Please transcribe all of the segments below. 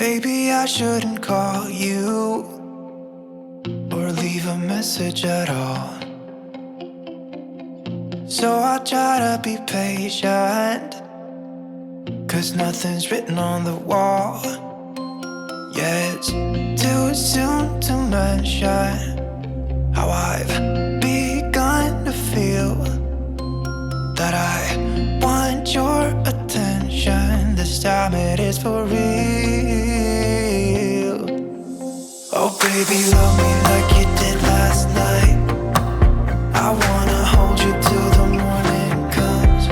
Maybe I shouldn't call you or leave a message at all. So I try to be patient, 'cause nothing's written on the wall. Yeah, it's too soon to mention how I've begun to feel that I want your attention. This time it is for real. Oh baby, love me like you did last night. I wanna hold you till the morning comes.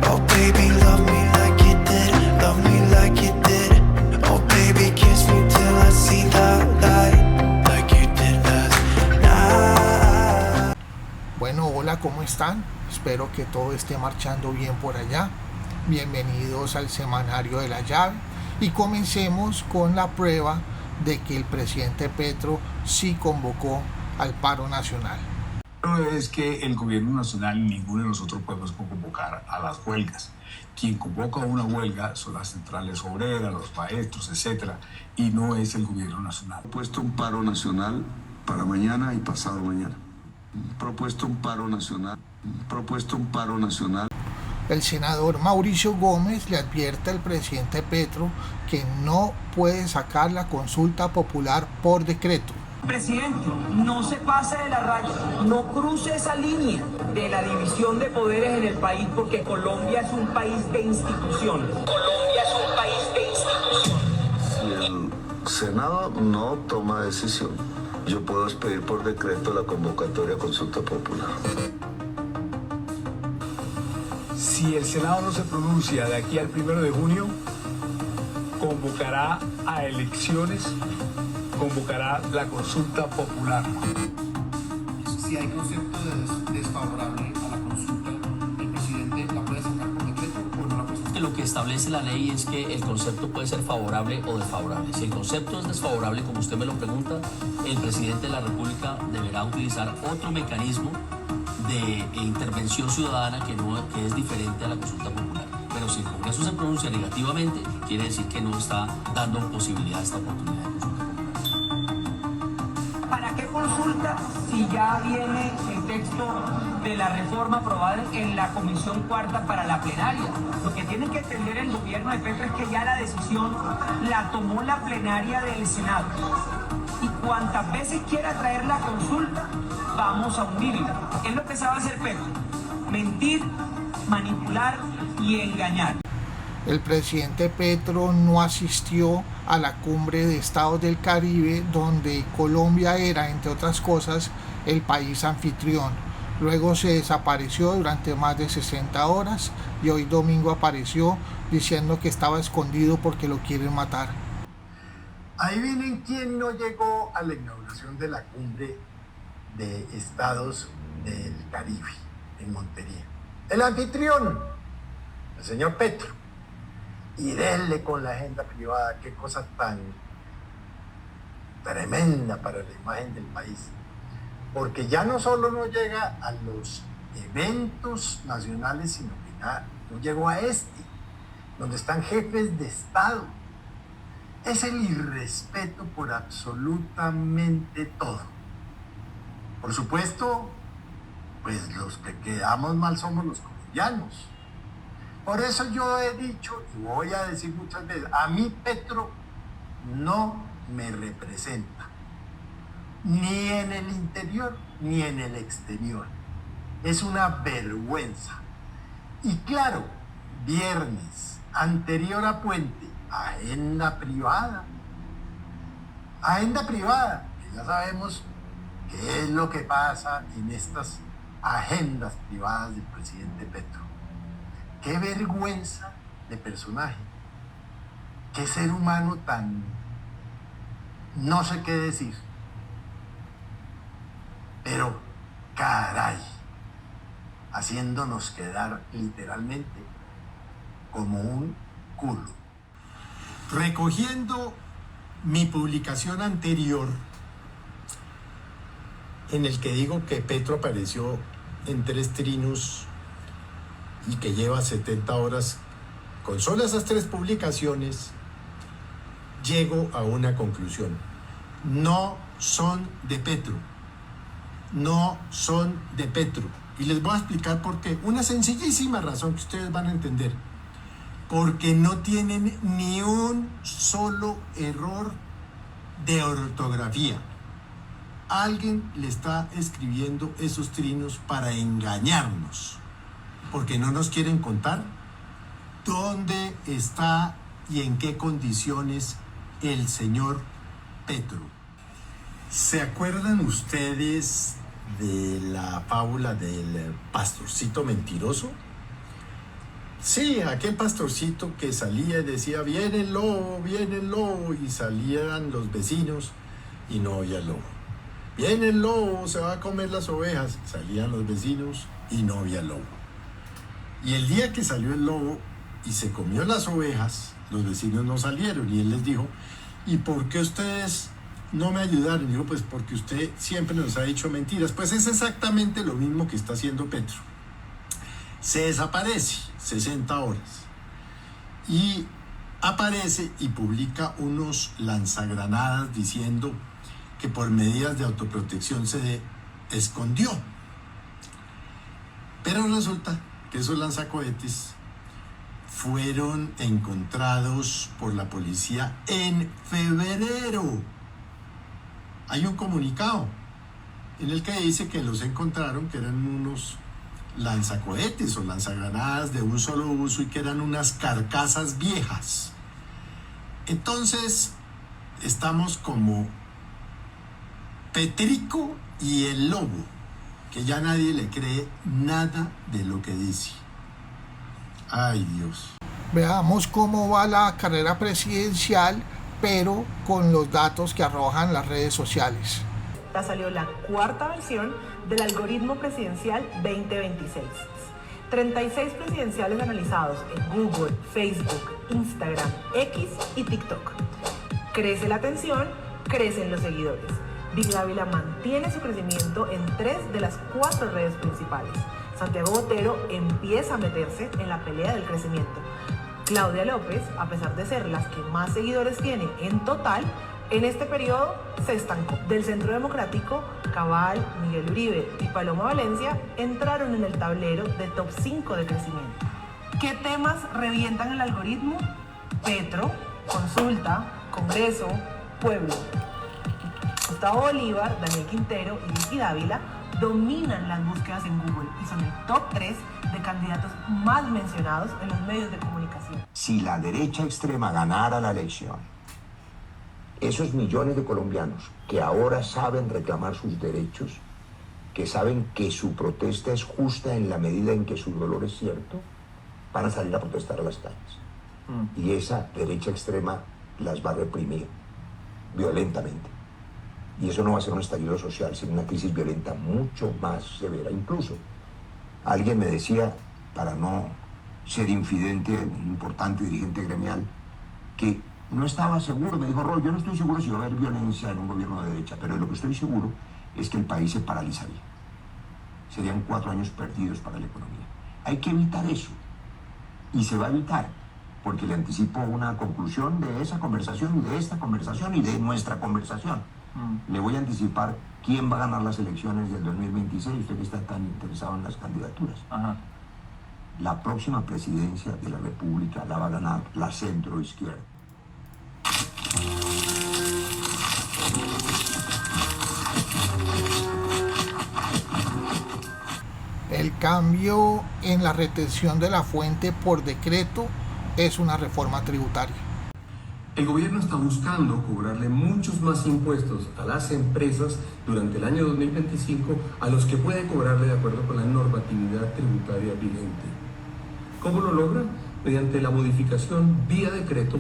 Oh baby, love me like you did. Love me like you did. Oh baby, kiss me till I see the light, like you did last night. Bueno, hola, ¿cómo están? Espero que todo esté marchando bien por allá. Bienvenidos al Semanario de la Llave y comencemos con la prueba de que el presidente Petro sí convocó al paro nacional. Es que el gobierno nacional y ninguno de nosotros podemos convocar a las huelgas. Quien convoca una huelga son las centrales obreras, los maestros, etcétera, y no es el gobierno nacional. Propuesto un paro nacional para mañana y pasado mañana. Propuesto un paro nacional. El senador Mauricio Gómez le advierte al presidente Petro que no puede sacar la consulta popular por decreto. Presidente, no se pase de la raya, no cruce esa línea de la división de poderes en el país, porque Colombia es un país de instituciones. Si el Senado no toma decisión, yo puedo expedir por decreto la convocatoria a consulta popular. Si el Senado no se pronuncia de aquí al 1 de junio, convocará a elecciones, convocará la consulta popular. Si hay concepto desfavorable a la consulta, ¿el presidente la puede sacar por decreto o no la puede sacar? Lo que establece la ley es que el concepto puede ser favorable o desfavorable. Si el concepto es desfavorable, como usted me lo pregunta, el presidente de la República deberá utilizar otro mecanismo de intervención ciudadana que es diferente a la consulta popular. Pero si el Congreso se pronuncia negativamente, quiere decir que no está dando posibilidad a esta oportunidad de consulta popular. ¿Para qué consulta si ya viene el texto de la reforma aprobada en la Comisión Cuarta para la plenaria? Lo que tiene que entender el gobierno de Petro es que ya la decisión la tomó la plenaria del Senado. Y cuantas veces quiera traer la consulta, vamos a hundirla. Es lo que sabe hacer Petro: mentir, manipular y engañar. El presidente Petro no asistió a la cumbre de Estados del Caribe, donde Colombia era, entre otras cosas, el país anfitrión. Luego se desapareció durante más de 60 horas y hoy domingo apareció diciendo que estaba escondido porque lo quieren matar. Adivinen quién no llegó a la inauguración de la cumbre de Estados del Caribe en Montería. El anfitrión, el señor Petro. Y denle con la agenda privada, qué cosa tan tremenda para la imagen del país. Porque ya no solo no llega a los eventos nacionales, sino que ya no llegó a donde están jefes de Estado. Es el irrespeto por absolutamente todo. Por supuesto, pues los que quedamos mal somos los colombianos. Por eso yo he dicho y voy a decir muchas veces, a mí Petro no me representa, ni en el interior ni en el exterior. Es una vergüenza. Y claro, viernes, anterior a Puente, agenda privada, que ya sabemos qué es lo que pasa en estas agendas privadas del presidente Petro. Qué vergüenza de personaje, qué ser humano tan, no sé qué decir, pero caray, haciéndonos quedar literalmente como un culo. Recogiendo mi publicación anterior, en el que digo que Petro apareció en 3 trinos y que lleva 70 horas, con solo esas 3 publicaciones, llego a una conclusión. No son de Petro. No son de Petro. Y les voy a explicar por qué. Una sencillísima razón que ustedes van a entender. Porque no tienen ni un solo error de ortografía. Alguien le está escribiendo esos trinos para engañarnos. Porque no nos quieren contar dónde está y en qué condiciones el señor Petro. ¿Se acuerdan ustedes de la fábula del pastorcito mentiroso? Sí, aquel pastorcito que salía y decía, viene el lobo, y salían los vecinos y no había lobo. Viene el lobo, se va a comer las ovejas, salían los vecinos y no había lobo. Y el día que salió el lobo y se comió las ovejas, los vecinos no salieron y él les dijo, ¿y por qué ustedes no me ayudaron? Y dijo, pues porque usted siempre nos ha dicho mentiras. Pues es exactamente lo mismo que está haciendo Petro. Se desaparece 60 horas y aparece y publica unos lanzagranadas diciendo que por medidas de autoprotección se escondió. Pero resulta que esos lanzacohetes fueron encontrados por la policía en febrero. Hay un comunicado en el que dice que los encontraron, que eran unos lanzacohetes o lanzagranadas de un solo uso y que eran unas carcasas viejas. Entonces, estamos como Petrico y el lobo, que ya nadie le cree nada de lo que dice. Ay, Dios. Veamos cómo va la carrera presidencial, pero con los datos que arrojan las redes sociales. Ya salió la cuarta versión del algoritmo presidencial 2026. 36 presidenciales analizados en Google, Facebook, Instagram, X y TikTok. Crece la atención, crecen los seguidores. Vicky Dávila mantiene su crecimiento en 3 de las 4 redes principales. Santiago Botero empieza a meterse en la pelea del crecimiento. Claudia López, a pesar de ser las que más seguidores tiene en total, en este periodo se estancó. Del Centro Democrático, Cabal, Miguel Uribe y Paloma Valencia entraron en el tablero de top 5 de crecimiento. ¿Qué temas revientan el algoritmo? Petro, consulta, Congreso, pueblo. Gustavo Bolívar, Daniel Quintero y Vicky Dávila dominan las búsquedas en Google y son el top 3 de candidatos más mencionados en los medios de comunicación. Si la derecha extrema ganara la elección, esos millones de colombianos que ahora saben reclamar sus derechos, que saben que su protesta es justa en la medida en que su dolor es cierto, van a salir a protestar a las calles. Y esa derecha extrema las va a reprimir violentamente. Y eso no va a ser un estallido social, sino una crisis violenta mucho más severa. Incluso alguien me decía, para no ser infidente, un importante dirigente gremial, que no estaba seguro. Me dijo, Roy, yo no estoy seguro si va a haber violencia en un gobierno de derecha, pero lo que estoy seguro es que el país se paralizaría. Serían 4 años perdidos para la economía. Hay que evitar eso. Y se va a evitar, porque le anticipo una conclusión de esa conversación, y de esta conversación, y de nuestra conversación. Le voy a anticipar quién va a ganar las elecciones del 2026, usted que está tan interesado en las candidaturas. La próxima presidencia de la República la va a ganar la centroizquierda. El cambio en la retención de la fuente por decreto es una reforma tributaria. El gobierno está buscando cobrarle muchos más impuestos a las empresas durante el año 2025 a los que puede cobrarle de acuerdo con la normatividad tributaria vigente. ¿Cómo lo logra? Mediante la modificación vía decreto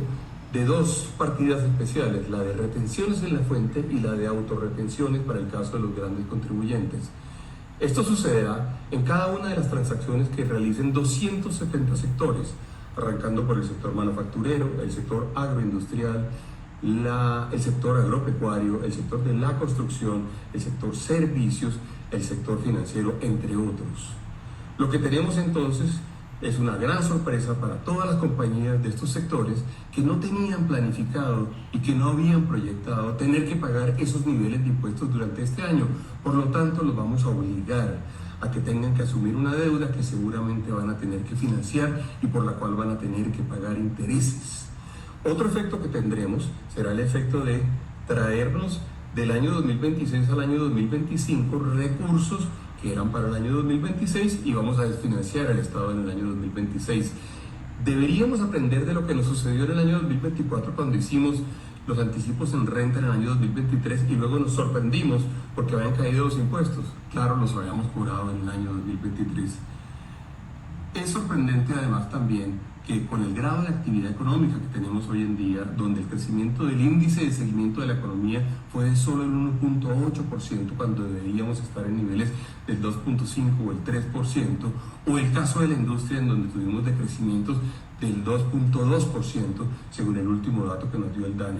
de 2 partidas especiales, la de retenciones en la fuente y la de autorretenciones para el caso de los grandes contribuyentes. Esto sucederá en cada una de las transacciones que realicen 270 sectores, arrancando por el sector manufacturero, el sector agroindustrial, el sector agropecuario, el sector de la construcción, el sector servicios, el sector financiero, entre otros. Lo que tenemos entonces Es una gran sorpresa para todas las compañías de estos sectores que no tenían planificado y que no habían proyectado tener que pagar esos niveles de impuestos durante este año. Por lo tanto, los vamos a obligar a que tengan que asumir una deuda que seguramente van a tener que financiar y por la cual van a tener que pagar intereses. Otro efecto que tendremos será el efecto de traernos del año 2026 al año 2025 recursos que eran para el año 2026 y vamos a desfinanciar al Estado en el año 2026. Deberíamos aprender de lo que nos sucedió en el año 2024 cuando hicimos los anticipos en renta en el año 2023 y luego nos sorprendimos porque habían caído los impuestos. Claro, los habíamos cobrado en el año 2023. Es sorprendente además también que con el grado de actividad económica que tenemos hoy en día, donde el crecimiento del índice de seguimiento de la economía fue de solo el 1.8% cuando deberíamos estar en niveles del 2.5 o el 3%, o el caso de la industria en donde tuvimos decrecimientos del 2.2% según el último dato que nos dio el DANE.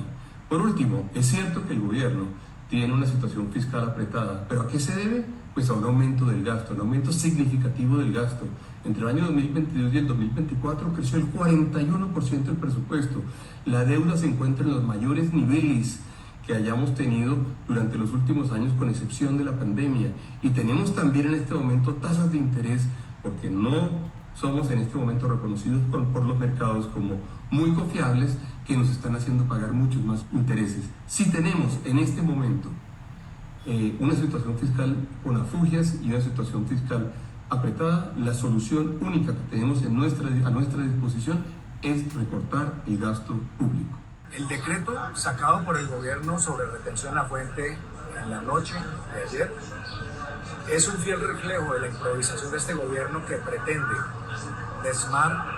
Por último, es cierto que el gobierno tiene una situación fiscal apretada, pero ¿a qué se debe? Pues a un aumento del gasto, un aumento significativo del gasto. Entre el año 2022 y el 2024 creció el 41% del presupuesto. La deuda se encuentra en los mayores niveles que hayamos tenido durante los últimos años, con excepción de la pandemia. Y tenemos también en este momento tasas de interés, porque no somos en este momento reconocidos por los mercados como muy confiables, que nos están haciendo pagar muchos más intereses. Si tenemos en este momento una situación fiscal con afugias y una situación fiscal apretada, la solución única que tenemos a nuestra disposición es recortar el gasto público. El decreto sacado por el gobierno sobre retención a fuente en la noche de ayer es un fiel reflejo de la improvisación de este gobierno que pretende desmar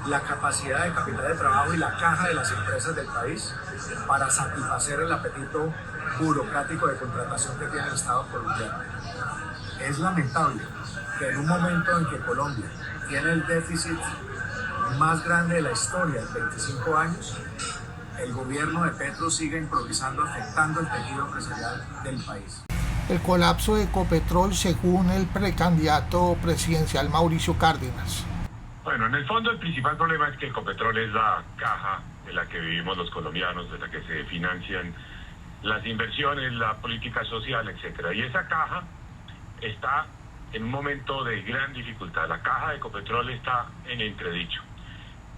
la capacidad de capital de trabajo y la caja de las empresas del país para satisfacer el apetito burocrático de contratación que tiene el Estado colombiano. Es lamentable que en un momento en que Colombia tiene el déficit más grande de la historia en 25 años, el gobierno de Petro siga improvisando, afectando el tejido empresarial del país. El colapso de Ecopetrol, según el precandidato presidencial Mauricio Cárdenas. Bueno, en el fondo el principal problema es que Ecopetrol es la caja de la que vivimos los colombianos, de la que se financian las inversiones, la política social, etcétera. Y esa caja está en un momento de gran dificultad. La caja de Ecopetrol está en entredicho.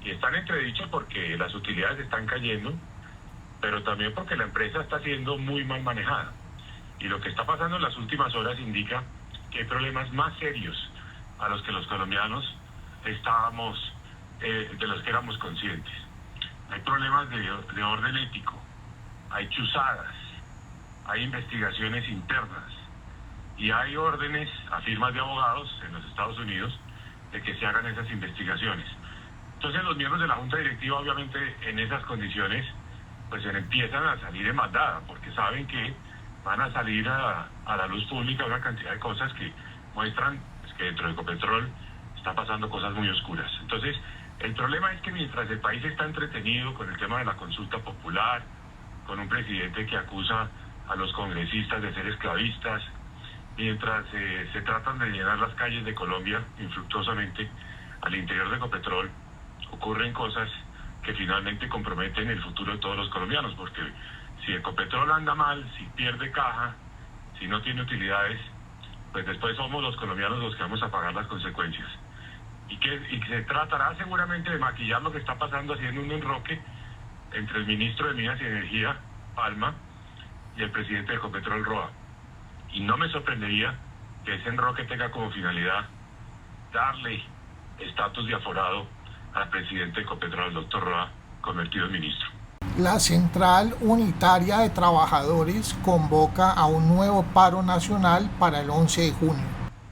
Y está en entredicho porque las utilidades están cayendo, pero también porque la empresa está siendo muy mal manejada. Y lo que está pasando en las últimas horas indica que hay problemas más serios a los que los colombianos estábamos, de los que éramos conscientes. Hay problemas de orden ético, hay chuzadas, hay investigaciones internas y hay órdenes a firmas de abogados en los Estados Unidos de que se hagan esas investigaciones. Entonces los miembros de la Junta Directiva, obviamente en esas condiciones, pues se empiezan a salir en bandada, porque saben que van a salir a la luz pública una cantidad de cosas que muestran pues, que dentro de Ecopetrol está pasando cosas muy oscuras. Entonces, el problema es que mientras el país está entretenido con el tema de la consulta popular, con un presidente que acusa a los congresistas de ser esclavistas, mientras se tratan de llenar las calles de Colombia infructuosamente, al interior de Ecopetrol ocurren cosas que finalmente comprometen el futuro de todos los colombianos, porque si Ecopetrol anda mal, si pierde caja, si no tiene utilidades, pues después somos los colombianos los que vamos a pagar las consecuencias. Y se tratará seguramente de maquillar lo que está pasando haciendo un enroque entre el ministro de Minas y Energía, Palma, y el presidente de Ecopetrol, Roa. Y no me sorprendería que ese enroque tenga como finalidad darle estatus de aforado al presidente de Ecopetrol, el doctor Roa, convertido en ministro. La Central Unitaria de Trabajadores convoca a un nuevo paro nacional para el 11 de junio.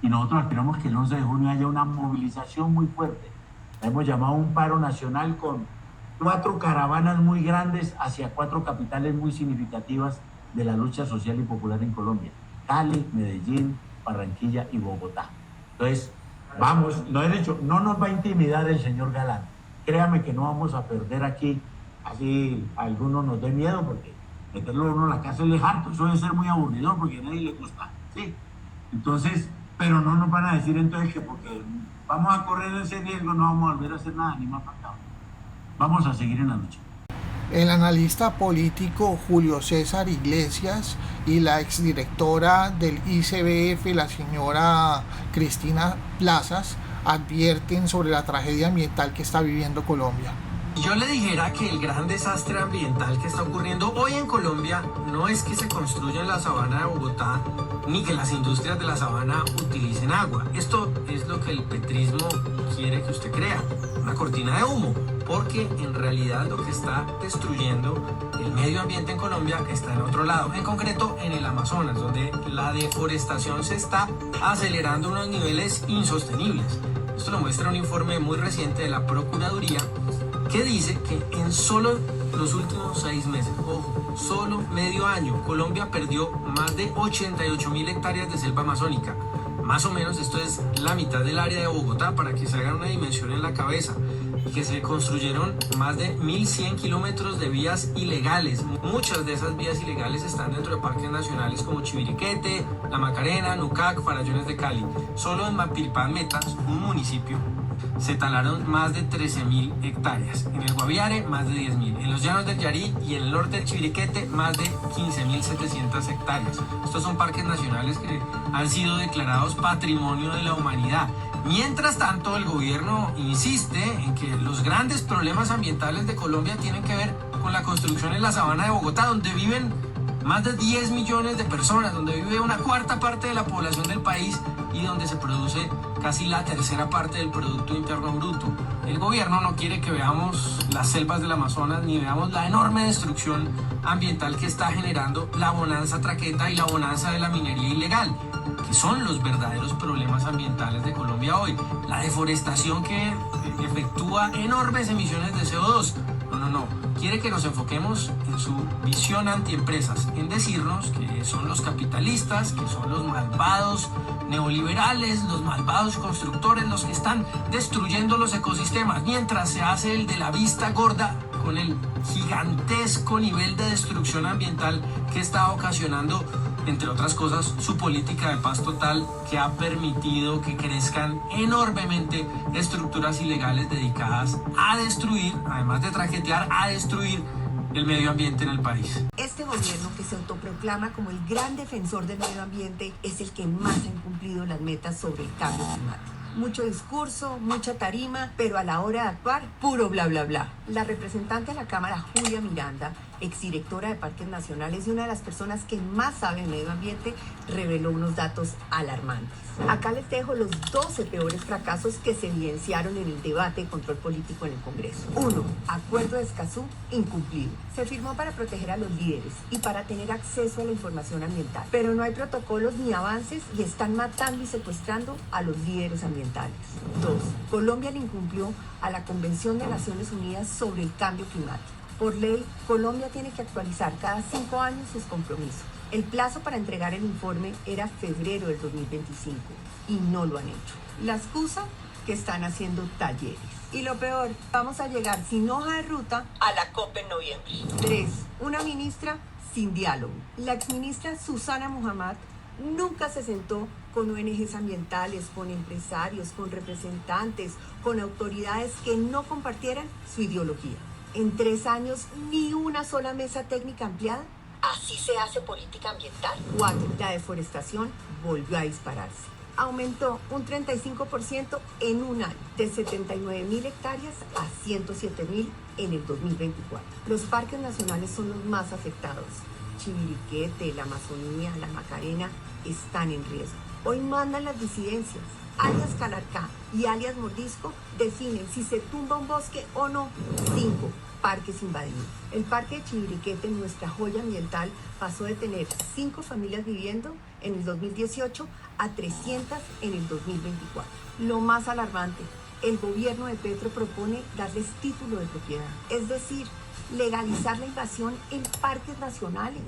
Y nosotros esperamos que el 11 de junio haya una movilización muy fuerte. La hemos llamado un paro nacional con 4 caravanas muy grandes hacia 4 capitales muy significativas de la lucha social y popular en Colombia: Cali, Medellín, Barranquilla y Bogotá. Entonces, vamos, no nos va a intimidar el señor Galán. Créame que no vamos a perder aquí, así a algunos nos dé miedo, porque meterlo uno en la cárcel es harto, eso debe ser muy aburridor porque a nadie le gusta, ¿sí? Entonces, pero no nos van a decir entonces que porque vamos a correr ese riesgo no vamos a volver a hacer nada, ni más faltaba. Vamos a seguir en la lucha. El analista político Julio César Iglesias y la exdirectora del ICBF, la señora Cristina Plazas, advierten sobre la tragedia ambiental que está viviendo Colombia. Yo le dijera que el gran desastre ambiental que está ocurriendo hoy en Colombia no es que se construya en la sabana de Bogotá ni que las industrias de la sabana utilicen agua. Esto es lo que el petrismo quiere que usted crea, una cortina de humo, porque en realidad lo que está destruyendo el medio ambiente en Colombia está en otro lado, en concreto en el Amazonas, donde la deforestación se está acelerando a unos niveles insostenibles. Esto lo muestra un informe muy reciente de la Procuraduría que dice que en solo los últimos 6 meses, ojo, solo medio año, Colombia perdió más de 88.000 hectáreas de selva amazónica. Más o menos esto es la mitad del área de Bogotá, para que se hagan una dimensión en la cabeza. Y que se construyeron más de 1.100 kilómetros de vías ilegales. Muchas de esas vías ilegales están dentro de parques nacionales como Chiviriquete, La Macarena, Nucac, Farallones de Cali. Solo en Mapilpan Metas, un municipio, se talaron más de 13.000 hectáreas. En el Guaviare, más de 10.000. En los llanos del Yarí y en el norte del Chiviriquete, más de 15.700 hectáreas. Estos son parques nacionales que han sido declarados Patrimonio de la Humanidad. Mientras tanto, el gobierno insiste en que los grandes problemas ambientales de Colombia tienen que ver con la construcción en la sabana de Bogotá, donde viven más de 10 millones de personas, donde vive una cuarta parte de la población del país y donde se produce casi la tercera parte del Producto Interno Bruto. El gobierno no quiere que veamos las selvas del Amazonas ni veamos la enorme destrucción ambiental que está generando la bonanza traqueta y la bonanza de la minería ilegal, que son los verdaderos problemas ambientales de Colombia hoy. La deforestación que efectúa enormes emisiones de CO2. No. Quiere que nos enfoquemos en su visión antiempresas, en decirnos que son los capitalistas, que son los malvados neoliberales, los malvados constructores, los que están destruyendo los ecosistemas, mientras se hace el de la vista gorda con el gigantesco nivel de destrucción ambiental que está ocasionando, entre otras cosas, su política de paz total, que ha permitido que crezcan enormemente estructuras ilegales dedicadas a destruir, además de traquetear, a destruir el medio ambiente en el país. Este gobierno, que se autoproclama como el gran defensor del medio ambiente, es el que más ha incumplido las metas sobre el cambio climático. Mucho discurso, mucha tarima, pero a la hora de actuar, puro bla bla bla. La representante de la Cámara, Julia Miranda, exdirectora de Parques Nacionales y una de las personas que más sabe de medio ambiente, reveló unos datos alarmantes. Acá les dejo los 12 peores fracasos que se evidenciaron en el debate de control político en el Congreso. 1. Acuerdo de Escazú incumplido. Se firmó para proteger a los líderes y para tener acceso a la información ambiental, pero no hay protocolos ni avances y están matando y secuestrando a los líderes ambientales. 2. Colombia le incumplió a la Convención de Naciones Unidas sobre el Cambio Climático. Por ley, Colombia tiene que actualizar cada 5 años sus compromisos. El plazo para entregar el informe era febrero del 2025 y no lo han hecho. La excusa, que están haciendo talleres. Y lo peor, vamos a llegar sin hoja de ruta a la COP en noviembre. 3. Una ministra sin diálogo. La exministra Susana Muhammad nunca se sentó con ONGs ambientales, con empresarios, con representantes, con autoridades que no compartieran su ideología. En 3 años, ni una sola mesa técnica ampliada. ¿Así se hace política ambiental? 4. La deforestación volvió a dispararse. Aumentó un 35% en un año, de 79.000 hectáreas a 107.000 en el 2024. Los parques nacionales son los más afectados. Chiviriquete, la Amazonía, la Macarena están en riesgo. Hoy mandan las disidencias. Alias Calarcá y alias Mordisco definen si se tumba un bosque o no. 5. Parques invadidos. El parque de Chiviriquete, nuestra joya ambiental, pasó de tener 5 familias viviendo en el 2018 a 300 en el 2024. Lo más alarmante, el gobierno de Petro propone darles título de propiedad, es decir, legalizar la invasión en parques nacionales.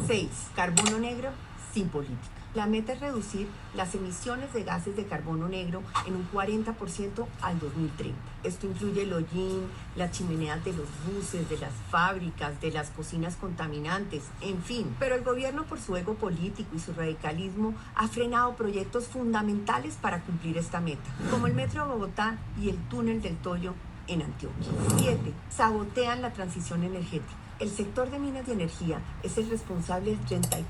6. Carbono negro sin política. La meta es reducir las emisiones de gases de carbono negro en un 40% al 2030. Esto incluye el hollín, las chimeneas de los buses, de las fábricas, de las cocinas contaminantes, en fin. Pero el gobierno, por su ego político y su radicalismo, ha frenado proyectos fundamentales para cumplir esta meta, como el Metro de Bogotá y el Túnel del Toyo en Antioquia. 7. Sabotean la transición energética. El sector de minas de energía es el responsable del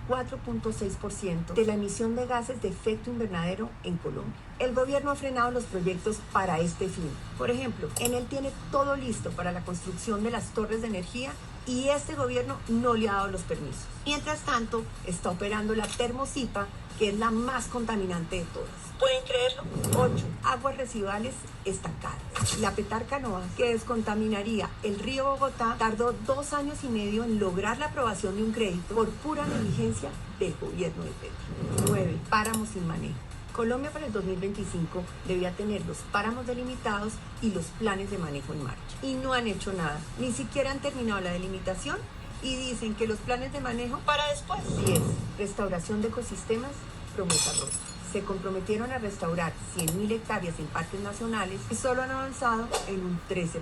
34.6% de la emisión de gases de efecto invernadero en Colombia. El gobierno ha frenado los proyectos para este fin. Por ejemplo, Enel tiene todo listo para la construcción de las torres de energía y este gobierno no le ha dado los permisos. Mientras tanto, está operando la Termocipa, que es la más contaminante de todas. ¿Pueden creerlo? 8. Aguas residuales estancadas. La Petarca Nova, que descontaminaría el río Bogotá, tardó 2 años y medio en lograr la aprobación de un crédito por pura negligencia del gobierno de Petro. 9. Páramos sin manejo. Colombia para el 2025 debía tener los páramos delimitados y los planes de manejo en marcha. Y no han hecho nada. Ni siquiera han terminado la delimitación y dicen que los planes de manejo para después. 10. Restauración de ecosistemas, promesa rota. Se comprometieron a restaurar 100.000 hectáreas en parques nacionales y solo han avanzado en un 13%.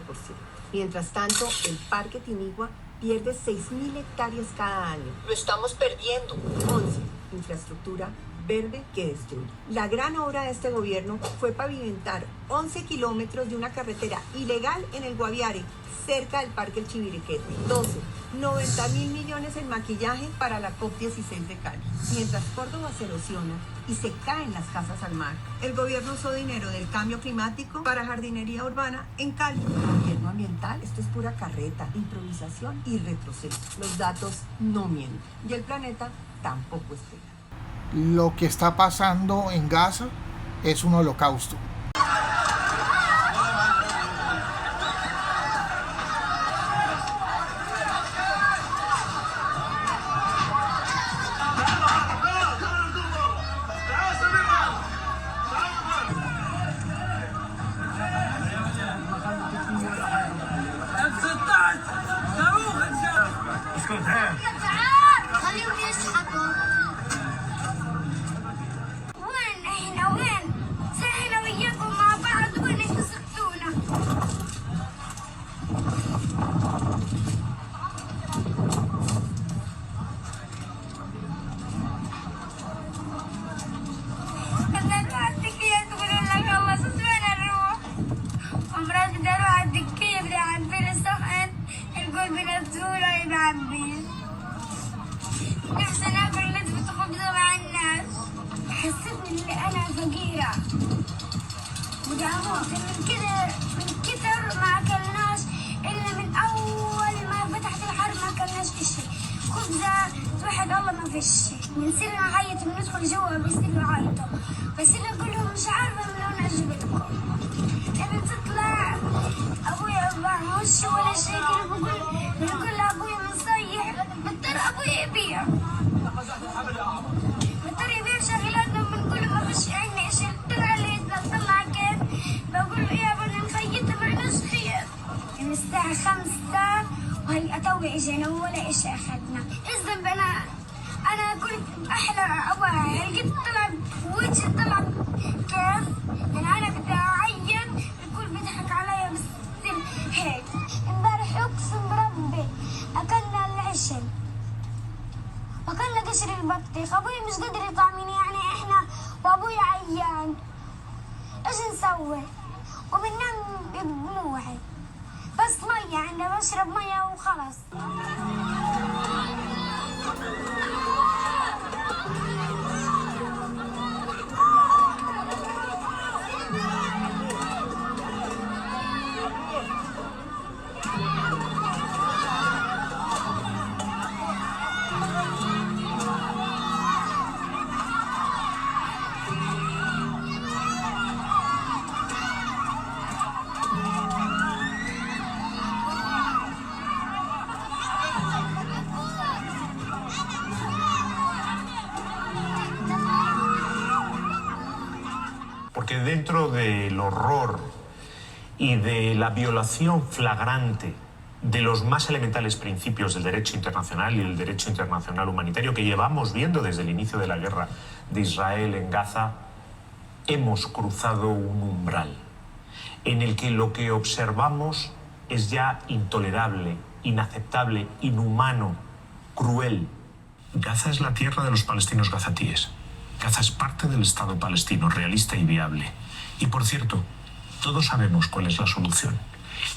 Mientras tanto, el Parque Tinigua pierde 6.000 hectáreas cada año. Lo estamos perdiendo. 11. Infraestructura verde que destruye. La gran obra de este gobierno fue pavimentar 11 kilómetros de una carretera ilegal en el Guaviare, cerca del Parque El Chiviriquete. 12. 90.000 millones en maquillaje para la COP16 de Cali. Mientras Córdoba se erosiona y se caen las casas al mar, el gobierno usó dinero del cambio climático para jardinería urbana en Cali. Gobierno ambiental, esto es pura carreta, improvisación y retroceso. Los datos no mienten y el planeta tampoco espera. Lo que está pasando en Gaza es un holocausto. بنصير نعيط بندخل جوا بيصيروا يعيطوا بس انا اقول لهم مش عارفه من وين اجيبكم لما تطلع ابويا ما وش ولا شيء بنقول لابويا مصيح بضطر ابويا يبيع شغلاتنا بنقول له ما فيش عندنا شيء طلع لي طلع كيف بقول له يا بني نخيط معناش خير من الساعه 5 وهلا توي اجينا ولا شيء اخذنا الذنب انا كنت احلى ابغى لقيت طلع وجهي طلع كيف يعني انا بدي اعين الكل بيضحك علي بس هيك امبارح اقسم بربي اكلنا العشل اكلنا قشر البطيخ ابوي مش قادر يطعمني يعني احنا وابوي عيان ايش نسوي وبننام بدموعي بس ميه عندنا بشرب ميه وخلص Porque dentro del horror y de la violación flagrante de los más elementales principios del derecho internacional y del derecho internacional humanitario que llevamos viendo desde el inicio de la guerra de Israel en Gaza, hemos cruzado un umbral en el que lo que observamos es ya intolerable, inaceptable, inhumano, cruel. Gaza es la tierra de los palestinos gazatíes. Gaza es parte del Estado palestino, realista y viable. Y por cierto, todos sabemos cuál es la solución.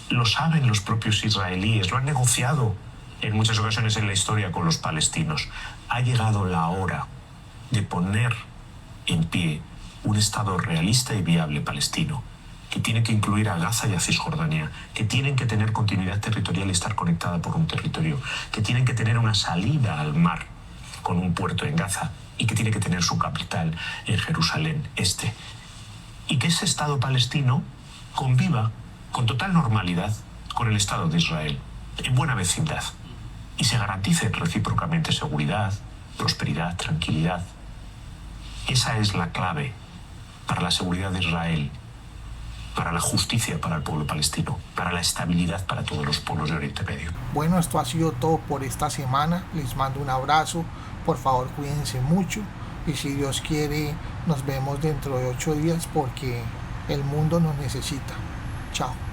Lo saben los propios israelíes, lo han negociado en muchas ocasiones en la historia con los palestinos. Ha llegado la hora de poner en pie un Estado realista y viable palestino, que tiene que incluir a Gaza y a Cisjordania, que tienen que tener continuidad territorial y estar conectada por un territorio, que tienen que tener una salida al mar con un puerto en Gaza y que tiene que tener su capital en Jerusalén Este. Y que ese Estado palestino conviva con total normalidad con el Estado de Israel, en buena vecindad, y se garantice recíprocamente seguridad, prosperidad, tranquilidad. Esa es la clave para la seguridad de Israel, para la justicia para el pueblo palestino, para la estabilidad para todos los pueblos de Oriente Medio. Bueno, esto ha sido todo por esta semana. Les mando un abrazo. Por favor, cuídense mucho. Y si Dios quiere, nos vemos dentro de 8 días porque el mundo nos necesita. Chao.